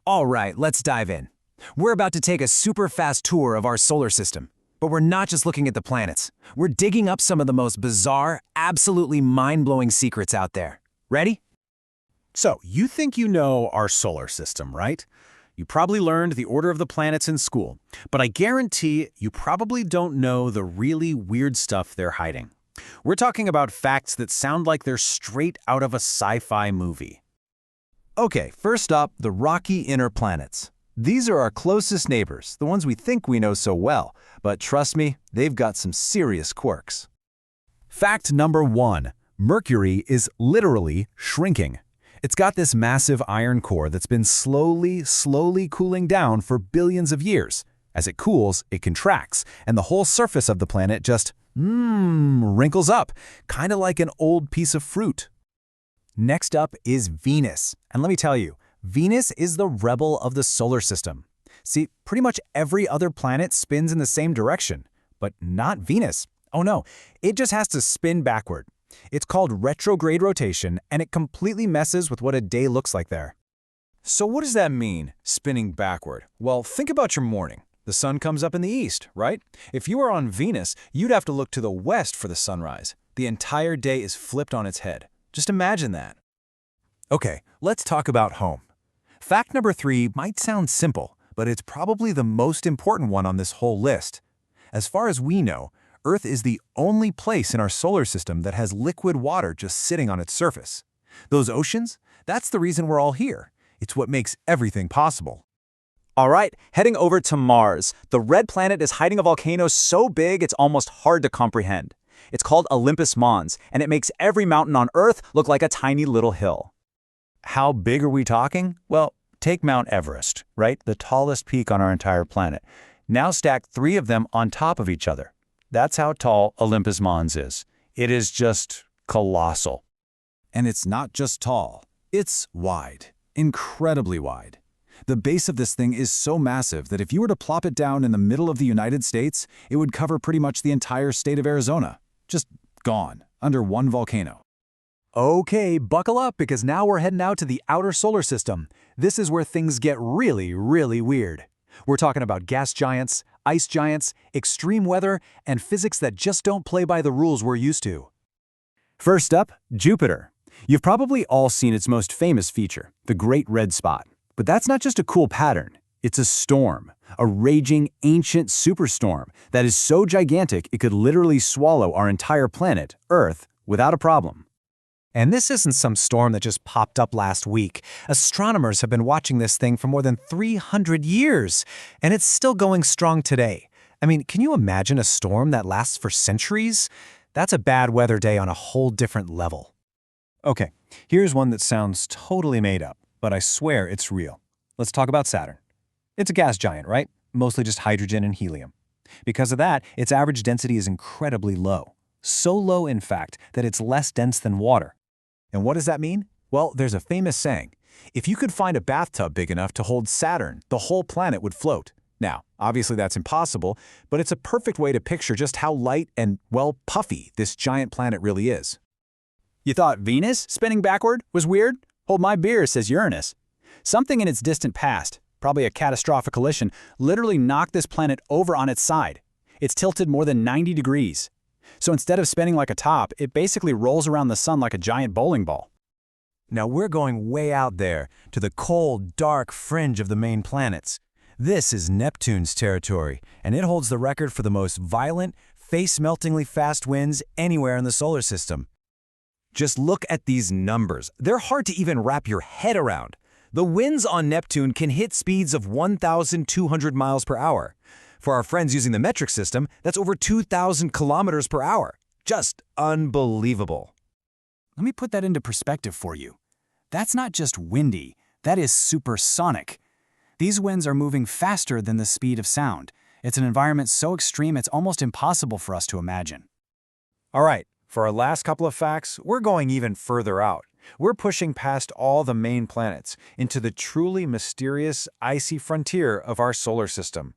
All right, let's dive in. We're about to take a super fast tour of our solar system. But we're not just looking at the planets. We're digging up some of the most bizarre, absolutely mind-blowing secrets out there. Ready? So, you think you know our solar system, right? You probably learned the order of the planets in school, but I guarantee you probably don't know the really weird stuff they're hiding. We're talking about facts that sound like they're straight out of a sci-fi movie. Okay, first up, the rocky inner planets. These are our closest neighbors, the ones we think we know so well, but trust me, they've got some serious quirks. Fact number 1. Mercury is literally shrinking. It's got this massive iron core that's been slowly cooling down for billions of years. As it cools, it contracts, and the whole surface of the planet just, wrinkles up, kind of like an old piece of fruit. Next up is Venus. And let me tell you, Venus is the rebel of the solar system. See, pretty much every other planet spins in the same direction, but not Venus. Oh no, it just has to spin backward. It's called retrograde rotation, and it completely messes with what a day looks like there. So what does that mean, spinning backward? Well, think about your morning. The sun comes up in the east, right? If you were on Venus, you'd have to look to the west for the sunrise. The entire day is flipped on its head. Just imagine that. Okay, let's talk about home. Fact number 3 might sound simple, but it's probably the most important one on this whole list. As far as we know, Earth is the only place in our solar system that has liquid water just sitting on its surface. Those oceans, that's the reason we're all here. It's what makes everything possible. All right, heading over to Mars. The red planet is hiding a volcano so big it's almost hard to comprehend. It's called Olympus Mons, and it makes every mountain on Earth look like a tiny little hill. How big are we talking? Well, take Mount Everest, right? The tallest peak on our entire planet. Now stack 3 of them on top of each other. That's how tall Olympus Mons is. It is just colossal. And it's not just tall, it's wide, incredibly wide. The base of this thing is so massive that if you were to plop it down in the middle of the United States, it would cover pretty much the entire state of Arizona. Just gone, under one volcano. Okay, buckle up because now we're heading out to the outer solar system. This is where things get really weird. We're talking about gas giants, ice giants, extreme weather, and physics that just don't play by the rules we're used to. First up, Jupiter. You've probably all seen its most famous feature, the Great Red Spot. But that's not just a cool pattern. It's a storm, a raging, ancient superstorm that is so gigantic it could literally swallow our entire planet, Earth, without a problem. And this isn't some storm that just popped up last week. Astronomers have been watching this thing for more than 300 years, and it's still going strong today. I mean, can you imagine a storm that lasts for centuries? That's a bad weather day on a whole different level. Okay, here's one that sounds totally made up, but I swear it's real. Let's talk about Saturn. It's a gas giant, right? Mostly just hydrogen and helium. Because of that, its average density is incredibly low. So low, in fact, that it's less dense than water. And what does that mean? Well, there's a famous saying. If you could find a bathtub big enough to hold Saturn, the whole planet would float. Now, obviously that's impossible, but it's a perfect way to picture just how light and, well, puffy this giant planet really is. You thought Venus, spinning backward, was weird? Hold my beer, says Uranus. Something in its distant past, probably a catastrophic collision, literally knocked this planet over on its side. It's tilted more than 90 degrees. So instead of spinning like a top, it basically rolls around the sun like a giant bowling ball. Now we're going way out there, to the cold, dark fringe of the main planets. This is Neptune's territory, and it holds the record for the most violent, face-meltingly fast winds anywhere in the solar system. Just look at these numbers. They're hard to even wrap your head around. The winds on Neptune can hit speeds of 1,200 miles per hour. For our friends using the metric system, that's over 2,000 kilometers per hour. Just unbelievable. Let me put that into perspective for you. That's not just windy, that is supersonic. These winds are moving faster than the speed of sound. It's an environment so extreme it's almost impossible for us to imagine. All right, for our last couple of facts, we're going even further out. We're pushing past all the main planets into the truly mysterious, icy frontier of our solar system.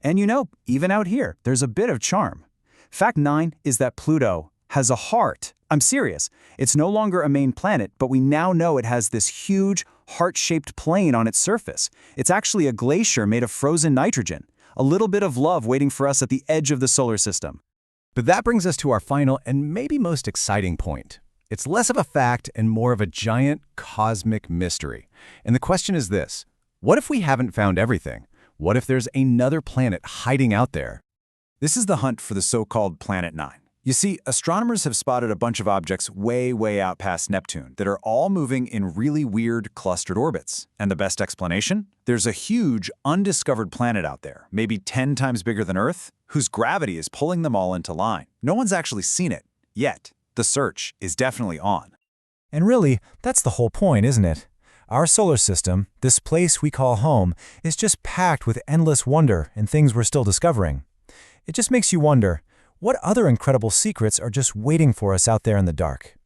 And you know, even out here, there's a bit of charm. Fact 9 is that Pluto has a heart. I'm serious. It's no longer a main planet, but we now know it has this huge, heart-shaped plain on its surface. It's actually a glacier made of frozen nitrogen. A little bit of love waiting for us at the edge of the solar system. But that brings us to our final and maybe most exciting point. It's less of a fact and more of a giant cosmic mystery. And the question is this: what if we haven't found everything? What if there's another planet hiding out there? This is the hunt for the so-called Planet 9. You see, astronomers have spotted a bunch of objects way out past Neptune that are all moving in really weird clustered orbits. And the best explanation? There's a huge, undiscovered planet out there, maybe 10 times bigger than Earth, whose gravity is pulling them all into line. No one's actually seen it, yet. The search is definitely on. And really, that's the whole point, isn't it? Our solar system, this place we call home, is just packed with endless wonder and things we're still discovering. It just makes you wonder, what other incredible secrets are just waiting for us out there in the dark?